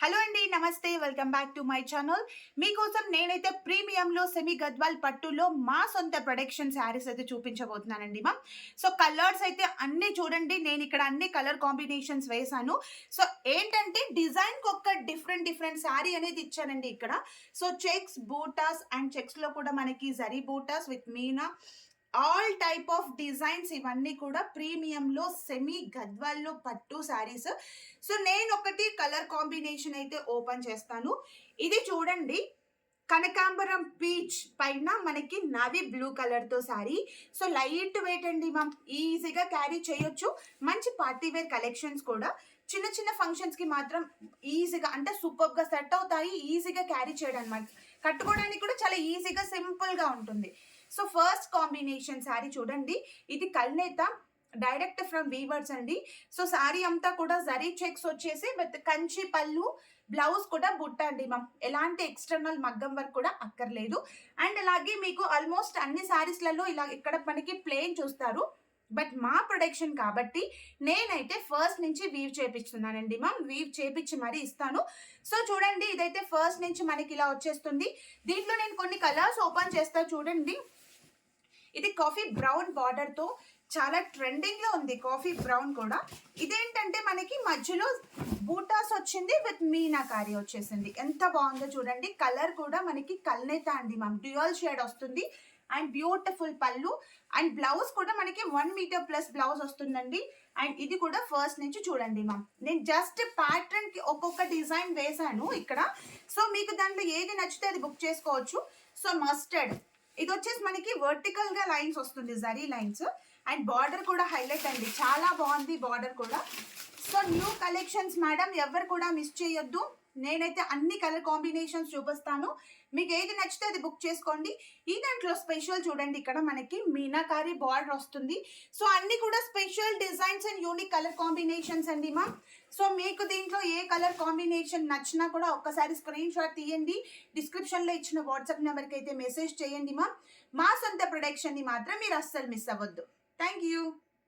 Hello అండి, నమస్తే. Welcome back to my channel. మీకోసం నేనైతే ప్రీమియంలో సెమీ గద్వాల్ పట్టులో మా సొంత ప్రొడక్షన్ శారీస్ అయితే చూపించబోతున్నానండి సో కలర్స్ అయితే అన్ని చూడండి. నేను ఇక్కడ అన్ని కలర్ కాంబినేషన్స్ వేసాను. సో ఏంటంటే డిజైన్కి ఒక డిఫరెంట్ శారీ అనేది ఇచ్చానండి ఇక్కడ. సో చెక్స్, బూటాస్ అండ్ చెక్స్లో కూడా మనకి zari buttas with Meena all type of designs ఇవన్నీ కూడా ప్రీమియంలో సెమీ గద్వాల్లో పట్టు శారీస్. సో నేను ఒకటి కలర్ కాంబినేషన్ అయితే ఓపెన్ చేస్తాను. ఇది చూడండి, కనకాంబరం పీచ్ పైన మనకి నవీ బ్లూ కలర్తో శారీ. సో లైట్ వెయిట్ అండి ఈజీగా క్యారీ చేయొచ్చు. మంచి పార్టీ వేర్ కలెక్షన్స్ కూడా చిన్న చిన్న ఫంక్షన్స్కి మాత్రం ఈజీగా అంటే సూపర్గా సెట్ అవుతాయి. ఈజీగా క్యారీ చేయడం అనమాట. కట్టుకోవడానికి కూడా చాలా ఈజీగా సింపుల్గా ఉంటుంది. సో ఫస్ట్ కాంబినేషన్ శారీ చూడండి, ఇది కల్నేత డైరెక్ట్ ఫ్రమ్ వీవర్స్ అండి. సో శారీ అంతా కూడా జరీ చెక్స్ వచ్చేసి విత్ కంచి పళ్ళు, బ్లౌజ్ కూడా బుట్ట అండి ఎలాంటి ఎక్స్టర్నల్ మగ్గం వర్క్ కూడా అక్కర్లేదు. అండ్ అలాగే మీకు ఆల్మోస్ట్ అన్ని శారీస్లలో ఇలా ఇక్కడ మనకి ప్లెయిన్ చూస్తారు. బట్ మా ప్రొడక్షన్ కాబట్టి నేనైతే ఫస్ట్ నుంచి వీవ్ చేపిస్తున్నానండి వీవ్ చేపించి మరీ ఇస్తాను. సో చూడండి, ఇదైతే ఫస్ట్ నుంచి మనకి ఇలా వచ్చేస్తుంది. దీంట్లో నేను కొన్ని కలర్స్ ఓపెన్ చేస్తా చూడండి. ఇది కాఫీ బ్రౌన్ బార్డర్తో చాలా ట్రెండింగ్లో ఉంది. కాఫీ బ్రౌన్ కూడా ఇదేంటంటే మనకి మధ్యలో బూటాస్ వచ్చింది విత్ మీనాకారి వచ్చేసింది. ఎంత బాగుందో చూడండి. కలర్ కూడా మనకి కల్నేత అండి డ్యూయల్ షేడ్ వస్తుంది. అండ్ బ్యూటిఫుల్ పళ్ళు అండ్ బ్లౌజ్ కూడా మనకి 1 మీటర్ ప్లస్ బ్లౌజ్ వస్తుందండి. అండ్ ఇది కూడా ఫస్ట్ నుంచి చూడండి నేను జస్ట్ ప్యాటర్న్ కి ఒక్కొక్క డిజైన్ వేసాను ఇక్కడ. సో మీకు దాంట్లో ఏది నచ్చితే అది బుక్ చేసుకోవచ్చు. సో మస్టర్డ్ ఇది వచ్చేసి మనకి వర్టికల్ గా లైన్స్ వస్తుంది, జరీ లైన్స్. అండ్ బార్డర్ కూడా హైలైట్ అండి, చాలా బాగుంది బార్డర్ కూడా. సో న్యూ కలెక్షన్స్ మేడం, ఎవరు కూడా మిస్ చేయొద్దు. నేనైతే అన్ని కలర్ కాంబినేషన్స్ చూపిస్తాను. మీకు ఏది నచ్చితే అది బుక్ చేసుకోండి. ఈ దాంట్లో స్పెషల్ చూడండి, ఇక్కడ మనకి మీనాకారి బార్డర్ వస్తుంది. సో అన్ని కూడా special designs and unique colour combinations అండి సో మీకు దీంట్లో ఏ కలర్ కాంబినేషన్ నచ్చినా కూడా ఒక్కసారి స్క్రీన్ షాట్ తీయండి. డిస్క్రిప్షన్లో ఇచ్చిన వాట్సాప్ నెంబర్కి అయితే మెసేజ్ చేయండి మా సొంత ప్రొడక్షన్ని మాత్రం మీరు అస్సలు మిస్ అవ్వద్దు. Thank you.